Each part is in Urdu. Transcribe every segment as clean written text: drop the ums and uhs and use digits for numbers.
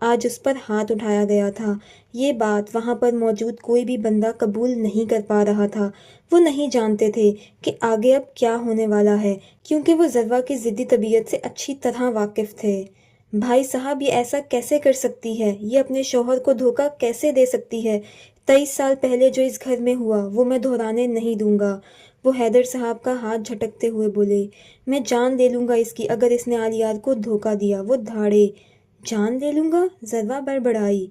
آج اس پر ہاتھ اٹھایا گیا تھا۔ یہ بات وہاں پر موجود کوئی بھی بندہ قبول نہیں کر پا رہا تھا۔ وہ نہیں جانتے تھے کہ آگے اب کیا ہونے والا ہے، کیونکہ وہ ذروہ کی ضدی طبیعت سے اچھی طرح واقف تھے۔ بھائی صاحب، یہ ایسا کیسے کر سکتی ہے؟ یہ اپنے شوہر کو دھوکہ کیسے دے سکتی ہے؟ 23 سال پہلے جو اس گھر میں ہوا وہ میں دہرانے نہیں دوں گا۔ وہ حیدر صاحب کا ہاتھ جھٹکتے ہوئے بولے، میں جان لے لوں گا اس کی اگر اس نے عالیار کو دھوکہ دیا۔ وہ دھاڑے، جان لے لوں گا؟ ذروہ بڑبڑائی۔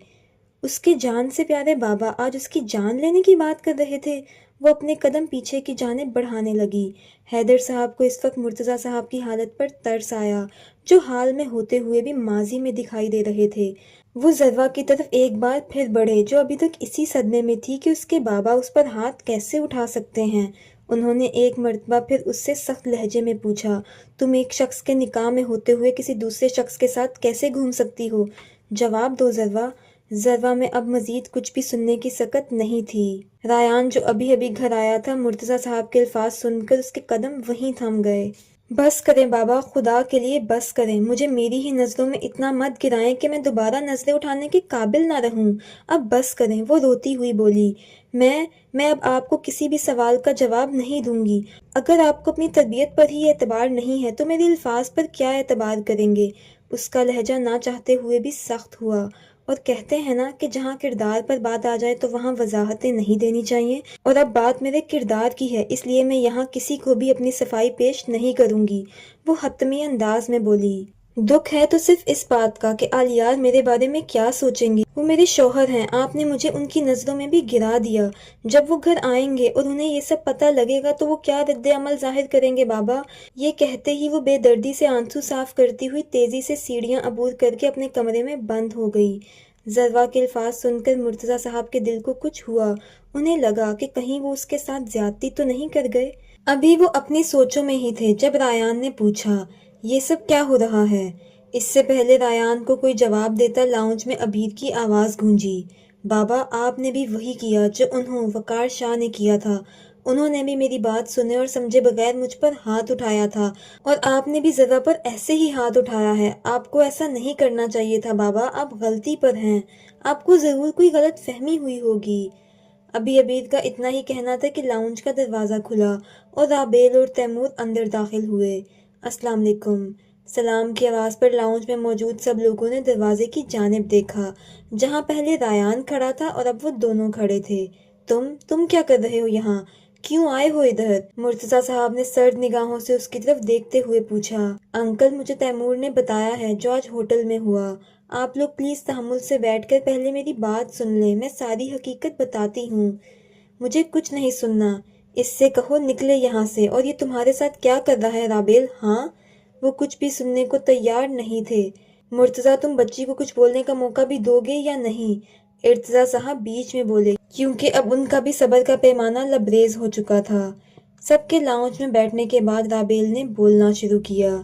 اس کے جان سے پیارے بابا آج اس کی جان لینے کی بات کر رہے تھے۔ وہ اپنے قدم پیچھے کی جانب بڑھانے لگی۔ حیدر صاحب کو اس وقت مرتضیٰ صاحب کی حالت پر ترس آیا، جو حال میں ہوتے ہوئے بھی ماضی میں دکھائی دے رہے تھے۔ وہ ذروہ کی طرف ایک بار پھر بڑھے، جو ابھی تک اسی صدمے میں تھی کہ اس کے بابا اس پر ہاتھ کیسے اٹھا سکتے ہیں۔ انہوں نے ایک مرتبہ پھر اس سے سخت لہجے میں پوچھا، تم ایک شخص کے نکاح میں ہوتے ہوئے کسی دوسرے شخص کے ساتھ کیسے گھوم سکتی ہو؟ جواب دو ذروہ۔ ذروہ میں اب مزید کچھ بھی سننے کی سکت نہیں تھی۔ ریان جو ابھی ابھی گھر آیا تھا، مرتضیٰ صاحب کے الفاظ سن کر اس کے قدم وہیں تھم گئے۔ بس کریں بابا، خدا کے لیے بس کریں، مجھے میری ہی نظروں میں اتنا مت گرائیں کہ میں دوبارہ نظریں اٹھانے کے قابل نہ رہوں۔ اب بس کریں۔ وہ روتی ہوئی بولی، میں اب آپ کو کسی بھی سوال کا جواب نہیں دوں گی۔ اگر آپ کو اپنی تربیت پر ہی اعتبار نہیں ہے تو میرے الفاظ پر کیا اعتبار کریں گے؟ اس کا لہجہ نہ چاہتے ہوئے بھی سخت ہوا۔ اور کہتے ہیں نا کہ جہاں کردار پر بات آ جائے تو وہاں وضاحتیں نہیں دینی چاہیے، اور اب بات میرے کردار کی ہے، اس لیے میں یہاں کسی کو بھی اپنی صفائی پیش نہیں کروں گی۔ وہ حتمی انداز میں بولی، دکھ ہے تو صرف اس بات کا کہ عالیار میرے بارے میں کیا سوچیں گی۔ وہ میرے شوہر ہیں، آپ نے مجھے ان کی نظروں میں بھی گرا دیا۔ جب وہ گھر آئیں گے اور انہیں یہ سب پتہ لگے گا تو وہ کیا رد عمل ظاہر کریں گے بابا؟ یہ کہتے ہی وہ بے دردی سے آنسو صاف کرتی ہوئی تیزی سے سیڑھیاں عبور کر کے اپنے کمرے میں بند ہو گئی۔ ذروہ کے الفاظ سن کر مرتضیٰ صاحب کے دل کو کچھ ہوا۔ انہیں لگا کہ کہیں وہ اس کے ساتھ زیادتی تو نہیں کر گئے۔ ابھی وہ اپنی سوچوں میں ہی تھے جب ریان نے پوچھا، یہ سب کیا ہو رہا ہے؟ اس سے پہلے ریان کو کوئی جواب دیتا لاؤنج میں عبیر کی آواز گونجی، بابا آپ نے بھی وہی کیا جو وقار شاہ نے کیا تھا۔ انہوں نے بھی میری بات سنے اور سمجھے بغیر مجھ پر ہاتھ اٹھایا تھا، اور آپ نے بھی ذروہ پر ایسے ہی ہاتھ اٹھایا ہے۔ آپ کو ایسا نہیں کرنا چاہیے تھا بابا، آپ غلطی پر ہیں۔ آپ کو ضرور کوئی غلط فہمی ہوئی ہوگی۔ ابھی عبیر کا اتنا ہی کہنا تھا کہ لاؤنج کا دروازہ کھلا اور رابیل اور تیمور اندر داخل ہوئے۔ السلام علیکم۔ سلام کی آواز پر لاؤنج میں موجود سب لوگوں نے دروازے کی جانب دیکھا، جہاں پہلے ریان کھڑا تھا اور اب وہ دونوں کھڑے تھے۔ تم کیا کر رہے ہو یہاں؟ کیوں آئے ہو ادھر؟ مرتضیٰ صاحب نے سرد نگاہوں سے اس کی طرف دیکھتے ہوئے پوچھا۔ انکل، مجھے تیمور نے بتایا ہے جو آج ہوٹل میں ہوا۔ آپ لوگ پلیز تحمل سے بیٹھ کر پہلے میری بات سن لیں، میں ساری حقیقت بتاتی ہوں۔ مجھے کچھ نہیں سننا، اس سے کہو نکلے یہاں سے۔ اور یہ تمہارے ساتھ کیا کر رہا ہے رابیل؟ ہاں؟ وہ کچھ بھی سننے کو تیار نہیں تھے۔ مرتضیٰ، تم بچی کو کچھ بولنے کا موقع بھی دو گے یا نہیں؟ ارتضیٰ صاحب بیچ میں بولے، کیونکہ اب ان کا بھی صبر کا پیمانہ لبریز ہو چکا تھا۔ سب کے لاؤنج میں بیٹھنے کے بعد رابیل نے بولنا شروع کیا،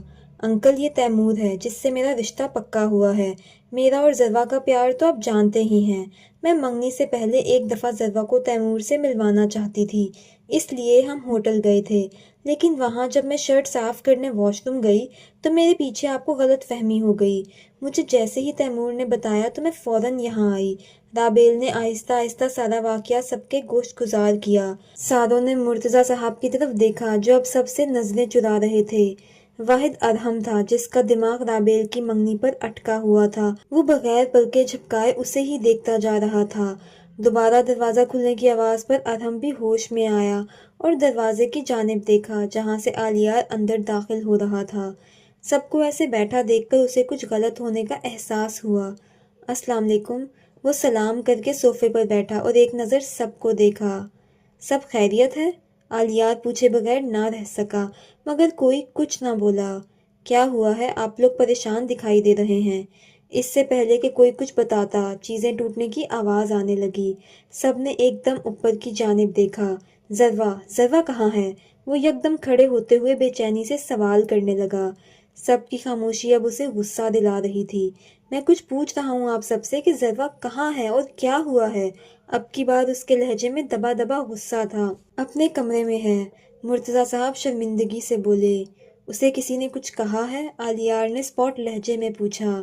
انکل یہ تیمور ہے جس سے میرا رشتہ پکا ہوا ہے۔ میرا اور ذروہ کا پیار تو آپ جانتے ہی ہیں۔ میں منگنی سے پہلے ایک دفعہ ذروہ کو تیمور سے ملوانا چاہتی تھی، اس لیے ہم ہوٹل گئے تھے، لیکن وہاں جب میں شرٹ صاف کرنے واش روم گئی تو میرے پیچھے آپ کو غلط فہمی ہو گئی۔ مجھے جیسے ہی تیمور نے بتایا تو میں فوراً یہاں آئی۔ رابیل نے آہستہ آہستہ سارا واقعہ سب کے گوشت گزار کیا۔ ساروں نے مرتضیٰ صاحب کی طرف دیکھا جو اب سب سے نظریں چرا رہے تھے۔ واحد ارحم تھا جس کا دماغ رابیل کی منگنی پر اٹکا ہوا تھا۔ وہ بغیر پلکیں جھپکائے اسے ہی دیکھتا جا رہا تھا۔ دوبارہ دروازہ کھلنے کی آواز پر ارحم بھی ہوش میں آیا اور دروازے کی جانب دیکھا جہاں سے عالیار اندر داخل ہو رہا تھا۔ سب کو ایسے بیٹھا دیکھ کر اسے کچھ غلط ہونے کا احساس ہوا۔ السلام علیکم۔ وہ سلام کر کے صوفے پر بیٹھا اور ایک نظر سب کو دیکھا۔ سب خیریت ہے؟ عالیار پوچھے بغیر نہ رہ سکا، مگر کوئی کچھ نہ بولا۔ کیا ہوا ہے؟ آپ لوگ پریشان دکھائی دے رہے ہیں۔ اس سے پہلے کہ کوئی کچھ بتاتا، چیزیں ٹوٹنے کی آواز آنے لگی۔ سب نے ایک دم اوپر کی جانب دیکھا۔ ذروہ کہاں ہے؟ وہ یکدم کھڑے ہوتے ہوئے بے چینی سے سوال کرنے لگا۔ سب کی خاموشی اب اسے غصہ دلا رہی تھی۔ میں کچھ پوچھ رہا ہوں آپ سب سے کہ ذروہ کہاں ہے اور کیا ہوا ہے؟ اب کی بار اس کے لہجے میں دبا دبا غصہ تھا۔ اپنے کمرے میں ہے، مرتضیٰ صاحب شرمندگی سے بولے۔ اسے کسی نے کچھ کہا ہے؟ عالیار نے اسپاٹ لہجے میں پوچھا۔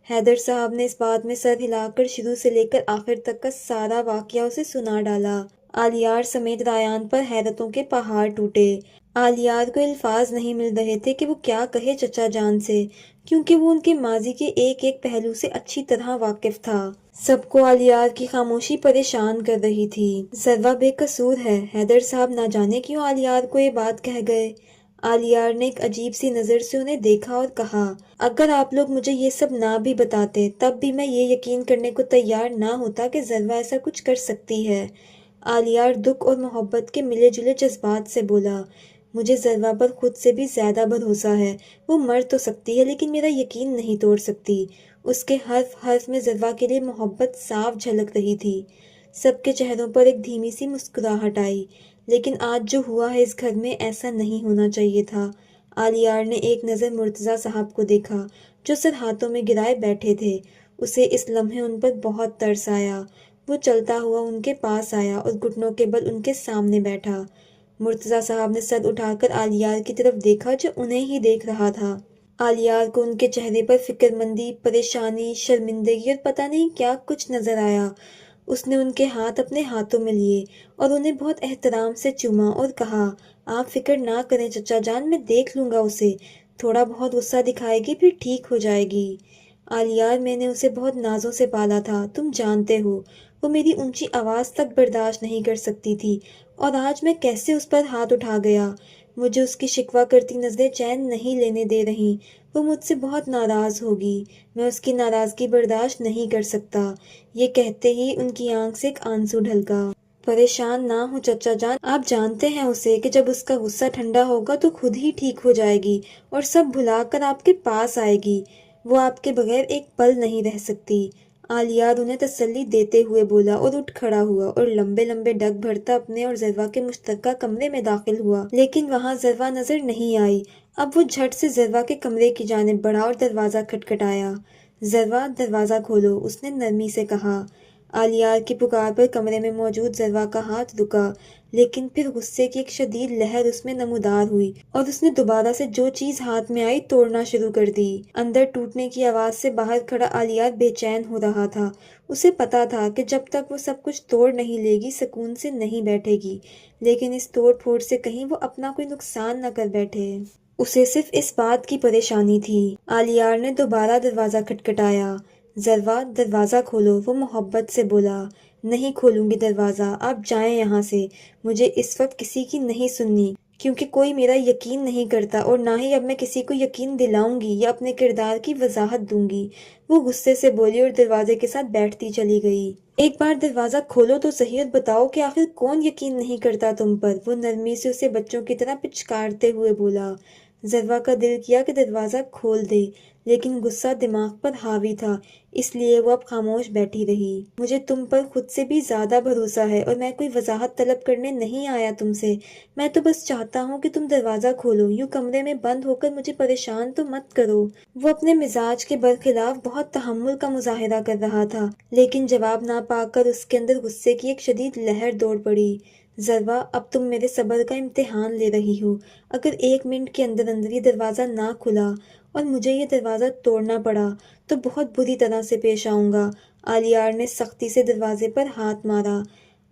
حیدر صاحب نے اس بات میں سر ہلا کر شروع سے لے کر آخر تک کا سارا واقعہ اسے سنا ڈالا۔ آلیار سمیت رایان پر حیرتوں کے پہاڑ ٹوٹے۔ آلیار کو الفاظ نہیں مل رہے تھے کہ وہ کیا کہے چچا جان سے، کیونکہ وہ ان کے ماضی کے ایک ایک پہلو سے اچھی طرح واقف تھا۔ سب کو آلیار کی خاموشی پریشان کر رہی تھی۔ ذرا بے قصور ہے، حیدر صاحب نہ جانے کیوں آلیار کو یہ بات کہہ گئے۔ آلیار نے ایک عجیب سی نظر سے انہیں دیکھا اور کہا، اگر آپ لوگ مجھے یہ سب نہ بھی بتاتے تب بھی میں یہ یقین کرنے کو تیار نہ ہوتا کہ ذرا ایسا کچھ کر سکتی ہے۔ آلیار دکھ اور محبت کے ملے جلے جذبات سے بولا، مجھے ذرا پر خود سے بھی زیادہ بھروسہ ہے۔ وہ مر تو سکتی ہے لیکن میرا یقین نہیں توڑ سکتی۔ اس کے حرف حرف میں ذرا کے لیے محبت صاف جھلک رہی تھی۔ سب کے چہروں پر ایک دھیمی سی مسکراہٹ آئی، لیکن آج جو ہوا ہے اس گھر میں ایسا نہیں ہونا چاہیے تھا۔ آلیار نے ایک نظر مرتضیٰ صاحب کو دیکھا جو سر ہاتھوں میں گرائے بیٹھے تھے۔ اسے اس لمحے ان پر بہت ترس آیا۔ وہ چلتا ہوا ان کے پاس آیا اور گھٹنوں کے بل ان کے سامنے بیٹھا۔ مرتضیٰ صاحب نے سر اٹھا کر آلیار کی طرف دیکھا جو انہیں ہی دیکھ رہا تھا۔ آلیار کو ان کے چہرے پر فکر مندی، پریشانی، شرمندگی اور پتہ نہیں کیا کچھ نظر آیا۔ اس نے ان کے ہاتھ اپنے ہاتھوں میں لیے اور انہیں بہت احترام سے چوما اور کہا، آپ فکر نہ کریں چچا جان، میں دیکھ لوں گا اسے۔ تھوڑا بہت غصہ دکھائے گی پھر ٹھیک ہو جائے گی۔ آلیار، میں نے اسے بہت نازوں سے پالا تھا، تم جانتے ہو۔ وہ میری اونچی آواز تک برداشت نہیں کر سکتی تھی اور آج میں کیسے اس پر ہاتھ اٹھا گیا۔ مجھے اس کی شکوہ کرتی نظریں چین نہیں لینے دے رہیں۔ وہ مجھ سے بہت ناراض ہوگی، میں اس کی ناراضگی برداشت نہیں کر سکتا۔ یہ کہتے ہی ان کی آنکھ سے ایک آنسو ڈھلکا۔ پریشان نہ ہو چچا جان، آپ جانتے ہیں اسے کہ جب اس کا غصہ ٹھنڈا ہوگا تو خود ہی ٹھیک ہو جائے گی اور سب بھلا کر آپ کے پاس آئے گی۔ وہ آپ کے بغیر ایک پل نہیں رہ سکتی۔ آلیار انہیں تسلی دیتے ہوئے بولا اور اٹھ کھڑا ہوا اور لمبے لمبے ڈگ بھرتا اپنے اور ذرا کے مشترکہ کمرے میں داخل ہوا، لیکن وہاں ذرا نظر نہیں آئی۔ اب وہ جھٹ سے ذرا کے کمرے کی جانب بڑھا اور دروازہ کھٹکھٹایا۔ ذرا، دروازہ کھولو، اس نے نرمی سے کہا۔ آلیار کی پکار پر کمرے میں موجود ذرا کا ہاتھ رکا، لیکن پھر غصے کی ایک شدید لہر اس میں نمودار ہوئی اور اس نے دوبارہ سے جو چیز ہاتھ میں آئی توڑنا شروع کر دی۔ اندر ٹوٹنے کی آواز سے باہر کھڑا آلیار بے چین ہو رہا تھا۔ اسے پتا تھا کہ جب تک وہ سب کچھ توڑ نہیں لے گی سکون سے نہیں بیٹھے گی، لیکن اس توڑ پھوڑ سے کہیں وہ اپنا کوئی نقصان نہ کر بیٹھے۔ اسے صرف اس بات کی پریشانی تھی۔ آلیار نے دوبارہ دروازہ کھٹکھٹایا۔ ذرا، دروازہ کھولو، وہ محبت سے بولا۔ نہیں کھولوں گی دروازہ، آپ جائیں یہاں سے۔ مجھے اس وقت کسی کی نہیں سننی، کیونکہ کوئی میرا یقین نہیں کرتا اور نہ ہی اب میں کسی کو یقین دلاؤں گی یا اپنے کردار کی وضاحت دوں گی۔ وہ غصے سے بولی اور دروازے کے ساتھ بیٹھتی چلی گئی۔ ایک بار دروازہ کھولو تو صحیح اور بتاؤ کہ آخر کون یقین نہیں کرتا تم پر، وہ نرمی سے اسے بچوں کی طرح پچکارتے ہوئے بولا۔ ذرا کا دل کیا کہ دروازہ کھول دے، لیکن غصہ دماغ پر حاوی تھا، اس لیے وہ اب خاموش بیٹھی رہی۔ مجھے تم پر خود سے بھی زیادہ بھروسہ ہے اور میں کوئی وضاحت طلب کرنے نہیں آیا تم سے۔ میں تو بس چاہتا ہوں کہ تم دروازہ کھولو، یوں کمرے میں بند ہو کر مجھے پریشان تو مت کرو۔ وہ اپنے مزاج کے برخلاف بہت تحمل کا مظاہرہ کر رہا تھا، لیکن جواب نہ پا کر اس کے اندر غصے کی ایک شدید لہر دوڑ پڑی۔ ذرا، اب تم میرے صبر کا امتحان لے رہی ہو۔ اگر ایک منٹ کے اندر اندر یہ دروازہ نہ کھلا اور مجھے یہ دروازہ توڑنا پڑا تو بہت بری طرح سے پیش آؤں گا۔ آلیار نے سختی سے دروازے پر ہاتھ مارا۔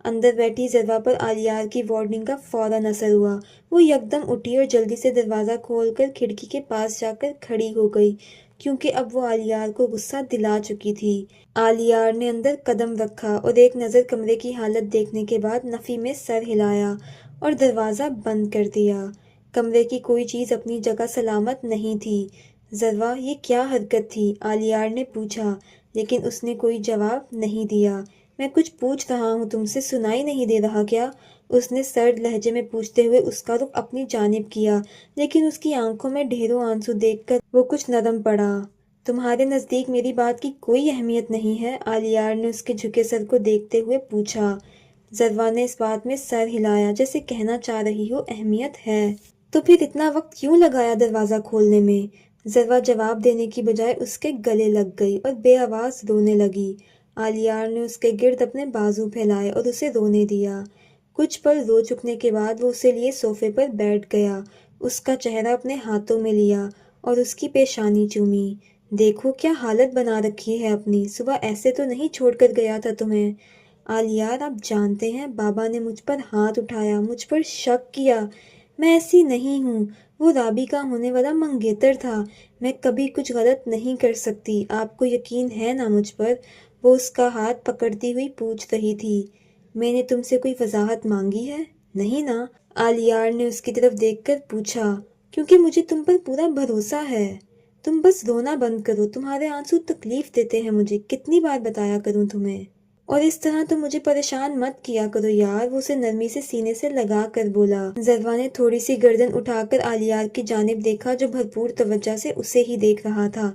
اندر بیٹھی ذرا پر آلیار کی وارننگ کا فوراً اثر ہوا۔ وہ یکدم اٹھی اور جلدی سے دروازہ کھول کر کھڑکی کے پاس جا کر کھڑی ہو گئی، کیونکہ اب وہ آلیار کو غصہ دلا چکی تھی۔ آلیار نے اندر قدم رکھا اور ایک نظر کمرے کی حالت دیکھنے کے بعد نفی میں سر ہلایا اور دروازہ بند کر دیا۔ کمرے کی کوئی چیز اپنی جگہ سلامت نہیں تھی۔ ذرا، یہ کیا حرکت تھی؟ آلیار نے پوچھا، لیکن اس نے کوئی جواب نہیں دیا۔ میں کچھ پوچھ رہا ہوں تم سے، سنائی نہیں دے رہا کیا؟ اس نے سرد لہجے میں پوچھتے ہوئے اس کا رخ اپنی جانب کیا، لیکن اس کی آنکھوں میں ڈھیروں آنسو دیکھ کر وہ کچھ نرم پڑا۔ تمہارے نزدیک میری بات کی کوئی اہمیت نہیں ہے؟ آلیار نے اس کے جھکے سر کو دیکھتے ہوئے پوچھا۔ ذرا نے اس بات میں سر ہلایا جیسے کہنا چاہ رہی ہو اہمیت ہے۔ تو پھر اتنا وقت کیوں لگایا دروازہ کھولنے میں؟ ذرا جواب دینے کی بجائے اس کے گلے لگ گئی اور بے آواز رونے لگی۔ آلیار نے اس کے گرد اپنے بازو پھیلائے اور اسے رونے دیا۔ کچھ پل رو چکنے کے بعد وہ اسے لیے صوفے پر بیٹھ گیا، اس کا چہرہ اپنے ہاتھوں میں لیا اور اس کی پیشانی چومی۔ دیکھو کیا حالت بنا رکھی ہے اپنی، صبح ایسے تو نہیں چھوڑ کر گیا تھا تمہیں۔ آلیار آپ جانتے ہیں بابا نے مجھ پر ہاتھ اٹھایا، مجھ پر شک کیا۔ میں ایسی نہیں ہوں، وہ رابی کا ہونے والا منگیتر تھا، میں کبھی کچھ غلط نہیں کر سکتی، آپ کو یقین ہے نا مجھ پر؟ وہ اس کا ہاتھ پکڑتی ہوئی پوچھ رہی تھی۔ میں نے تم سے کوئی وضاحت مانگی ہے؟ نہیں نا؟ آلیار نے اس کی طرف دیکھ کر پوچھا۔ کیونکہ مجھے تم پر پورا بھروسہ ہے۔ تم بس رونا بند کرو، تمہارے آنسو تکلیف دیتے ہیں مجھے، کتنی بار بتایا کروں تمہیں؟ اور اس طرح تو مجھے پریشان مت کیا کرو یار، وہ اسے نرمی سے سینے سے لگا کر بولا۔ زروا نے تھوڑی سی گردن اٹھا کر آلیار کی جانب دیکھا جو بھرپور توجہ سے اسے ہی دیکھ رہا تھا۔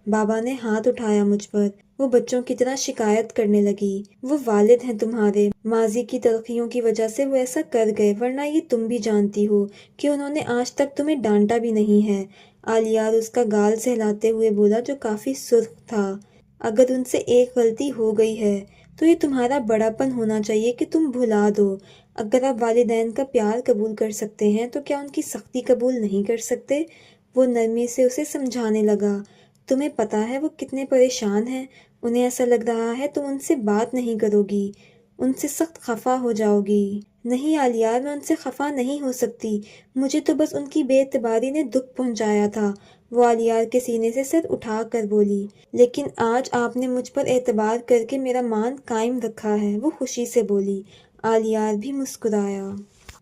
بابا نے ہاتھ اٹھایا مجھ پر، وہ بچوں کی طرح شکایت کرنے لگی۔ وہ والد ہیں تمہارے، ماضی کی تلخیوں کی وجہ سے وہ ایسا کر گئے، ورنہ یہ تم بھی جانتی ہو کہ انہوں نے آج تک تمہیں ڈانٹا بھی نہیں ہے۔ آلیار اس کا گال سہلاتے ہوئے بولا جو کافی سرخ تھا۔ اگر ان سے ایک غلطی ہو گئی ہے تو یہ تمہارا بڑا پن ہونا چاہیے کہ تم بھلا دو۔ اگر آپ والدین کا پیار قبول کر سکتے ہیں تو کیا ان کی سختی قبول نہیں کر سکتے؟ وہ نرمی سے اسے سمجھانے لگا۔ تمہیں پتہ ہے وہ کتنے پریشان ہیں، انہیں ایسا لگ رہا ہے تم ان سے بات نہیں کرو گی، ان سے سخت خفا ہو جاؤ گی۔ نہیں آلیار، میں ان سے خفا نہیں ہو سکتی، مجھے تو بس ان کی بے اعتباری نے دکھ پہنچایا تھا۔ وہ آلیار کے سینے سے سر اٹھا کر بولی۔ لیکن آج آپ نے مجھ پر اعتبار کر کے میرا مان قائم رکھا ہے، وہ خوشی سے بولی۔ آلیار بھی مسکرایا۔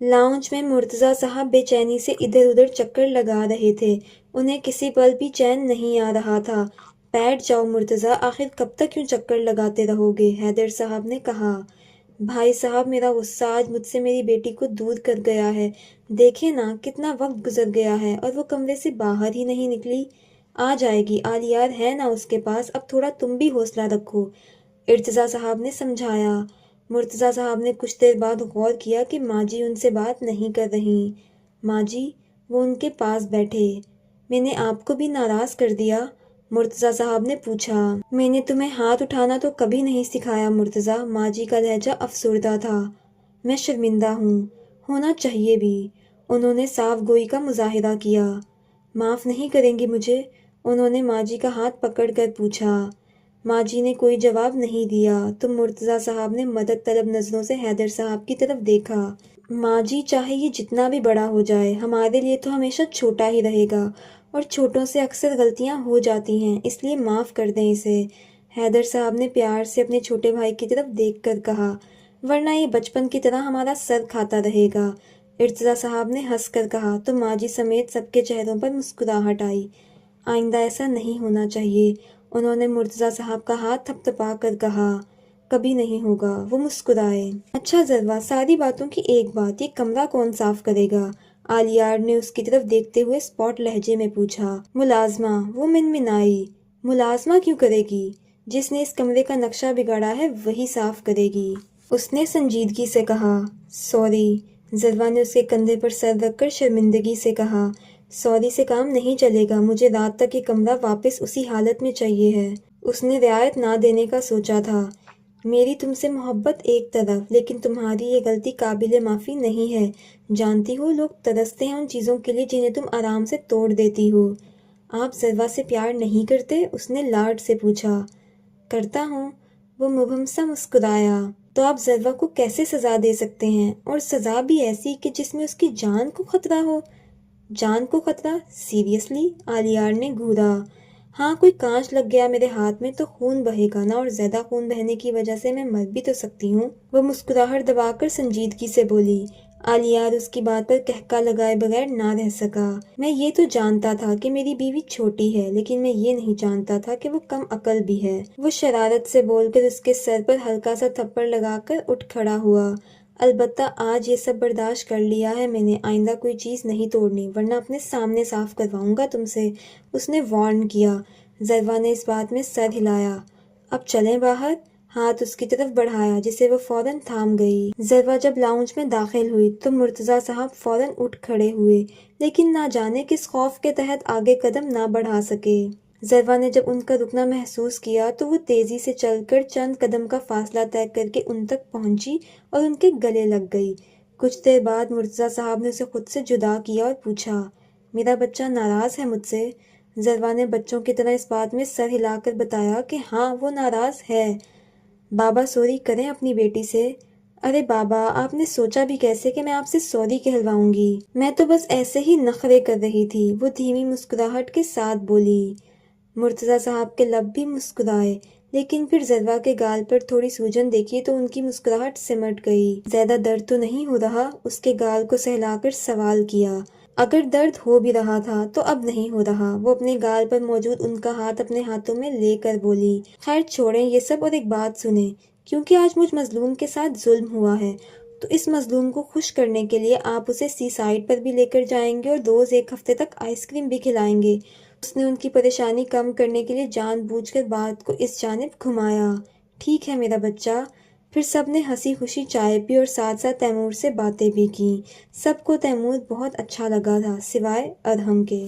لاؤنج میں مرتضیٰ صاحب بے چینی سے ادھر ادھر چکر لگا رہے تھے، انہیں کسی پل بھی چین نہیں آ رہا تھا۔ بیٹھ جاؤ مرتضیٰ، آخر کب تک یوں چکر لگاتے رہو گے؟ حیدر صاحب نے کہا۔ بھائی صاحب، میرا غصہ آج مجھ سے میری بیٹی کو دور کر گیا ہے، دیکھیں نا کتنا وقت گزر گیا ہے اور وہ کمرے سے باہر ہی نہیں نکلی۔ آ جائے گی، آلیار ہے نا اس کے پاس، اب تھوڑا تم بھی حوصلہ رکھو، ارتضیٰ صاحب نے سمجھایا۔ مرتضیٰ صاحب نے کچھ دیر بعد غور کیا کہ ماں جی ان سے بات نہیں کر رہی۔ ماں جی؟ وہ ان کے پاس بیٹھے۔ میں نے آپ کو بھی ناراض کر دیا؟ مرتضیٰ صاحب نے پوچھا۔ میں نے تمہیں ہاتھ اٹھانا تو کبھی نہیں سکھایا مرتضیٰ، ماں جی کا لہجہ افسردہ تھا۔ میں شرمندہ ہوں، ہونا چاہیے بھی۔ انہوں نے صاف گوئی کا مظاہرہ کیا۔ معاف نہیں کریں گی مجھے؟ انہوں نے ماں جی کا ہاتھ پکڑ کر پوچھا۔ ماں جی نے کوئی جواب نہیں دیا تو مرتضیٰ صاحب نے مدد طلب نظروں سے حیدر صاحب کی طرف دیکھا۔ ماں جی، چاہے یہ جتنا بھی بڑا ہو جائے، ہمارے لیے تو ہمیشہ چھوٹا ہی رہے گا، اور چھوٹوں سے اکثر غلطیاں ہو جاتی ہیں، اس لیے معاف کر دیں اسے، حیدر صاحب نے پیار سے اپنے چھوٹے بھائی کی طرف دیکھ کر کہا، ورنہ یہ بچپن کی طرح ہمارا سر کھاتا رہے گا۔ ارتضیٰ صاحب نے ہنس کر کہا تو ماں جی سمیت سب کے چہروں پر مسکراہٹ آئی۔ آئندہ ایسا نہیں ہونا چاہیے، انہوں نے مرتضیٰ صاحب کا ہاتھ تھپ تھپا کر کہا۔ کبھی نہیں ہوگا، وہ مسکرائے۔ اچھا ذرا، ساری باتوں کی ایک بات، یہ کمرہ کون صاف کرے گا؟ آلیار نے اس کی طرف دیکھتے ہوئے اسپاٹ لہجے میں پوچھا۔ ملازمہ، وہ منمنائی۔ ملازمہ کیوں کرے گی؟ جس نے اس کمرے کا نقشہ بگاڑا ہے وہی صاف کرے گی، اس نے سنجیدگی سے کہا۔ سوری، ذروا نے اس کے کندھے پر سر رکھ کر شرمندگی سے کہا۔ سوری سے کام نہیں چلے گا، مجھے رات تک یہ کمرہ واپس اسی حالت میں چاہیے ہے۔ اس نے رعایت نہ دینے کا سوچا تھا۔ میری تم سے محبت ایک طرف، لیکن تمہاری یہ غلطی قابل معافی نہیں ہے، جانتی ہو لوگ ترستے ہیں ان چیزوں کے لیے جنہیں تم آرام سے توڑ دیتی ہو۔ آپ ذروا سے پیار نہیں کرتے؟ اس نے لاڈ سے پوچھا۔ کرتا ہوں، وہ مبہم سا مسکرایا۔ تو آپ ذروا کو کیسے سزا دے سکتے ہیں، اور سزا بھی ایسی کہ جس میں اس کی جان کو خطرہ ہو؟ جان کو خطرہ؟ سیریسلی؟ آلیار نے گھورا۔ ہاں، کوئی کانچ لگ گیا میرے ہاتھ میں تو خون بہے گا نا، اور زیادہ خون بہنے کی وجہ سے میں مر بھی تو سکتی ہوں، وہ مسکراہٹ دبا کر سنجیدگی سے بولی۔ آلیار اس کی بات پر کہکا لگائے بغیر نہ رہ سکا۔ میں یہ تو جانتا تھا کہ میری بیوی چھوٹی ہے، لیکن میں یہ نہیں جانتا تھا کہ وہ کم عقل بھی ہے، وہ شرارت سے بول کر اس کے سر پر ہلکا سا تھپڑ لگا کر اٹھ کھڑا ہوا۔ البتہ آج یہ سب برداشت کر لیا ہے میں نے، آئندہ کوئی چیز نہیں توڑنی، ورنہ اپنے سامنے صاف کرواؤں گا تم سے، اس نے وارن کیا۔ ذروا نے اس بات میں سر ہلایا۔ اب چلیں باہر؟ ہاتھ اس کی طرف بڑھایا جسے وہ فوراً تھام گئی۔ ذروا جب لاؤنج میں داخل ہوئی تو مرتضیٰ صاحب فوراً اٹھ کھڑے ہوئے، لیکن نہ جانے کس خوف کے تحت آگے قدم نہ بڑھا سکے۔ ذروا نے جب ان کا رکنا محسوس کیا تو وہ تیزی سے چل کر چند قدم کا فاصلہ طے کر کے ان تک پہنچی اور ان کے گلے لگ گئی۔ کچھ دیر بعد مرتضیٰ صاحب نے اسے خود سے جدا کیا اور پوچھا، میرا بچہ ناراض ہے مجھ سے؟ زروا نے بچوں کی طرح اس بات میں سر ہلا کر بتایا کہ ہاں وہ ناراض ہے۔ بابا سوری کریں اپنی بیٹی سے۔ ارے بابا، آپ نے سوچا بھی کیسے کہ میں آپ سے سوری کہلواؤں گی؟ میں تو بس ایسے ہی نخرے کر رہی تھی، وہ دھیمی مسکراہٹ کے ساتھ بولی۔ مرتضیٰ صاحب کے لب بھی مسکرائے، لیکن پھر زروا کے گال پر تھوڑی سوجن دیکھی تو ان کی مسکراہٹ سمٹ گئی۔ زیادہ درد تو نہیں ہو رہا؟ اس کے گال کو سہلا کر سوال کیا۔ اگر درد ہو بھی رہا تھا تو اب نہیں ہو رہا، وہ اپنے گال پر موجود ان کا ہاتھ اپنے ہاتھوں میں لے کر بولی۔ خیر چھوڑیں یہ سب اور ایک بات سنیں، کیونکہ آج مجھ مظلوم کے ساتھ ظلم ہوا ہے تو اس مظلوم کو خوش کرنے کے لیے آپ اسے سی سائڈ پر بھی لے کر جائیں گے اور روز ایک ہفتے تک آئس کریم بھی کھلائیں گے۔ اس نے ان کی پریشانی کم کرنے کے لیے جان بوجھ کر بات کو اس جانب گھمایا۔ ٹھیک ہے میرا بچہ۔ پھر سب نے ہنسی خوشی چائے پی اور ساتھ ساتھ تیمور سے باتیں بھی کیں۔ سب کو تیمور بہت اچھا لگا تھا، سوائے ارحم کے۔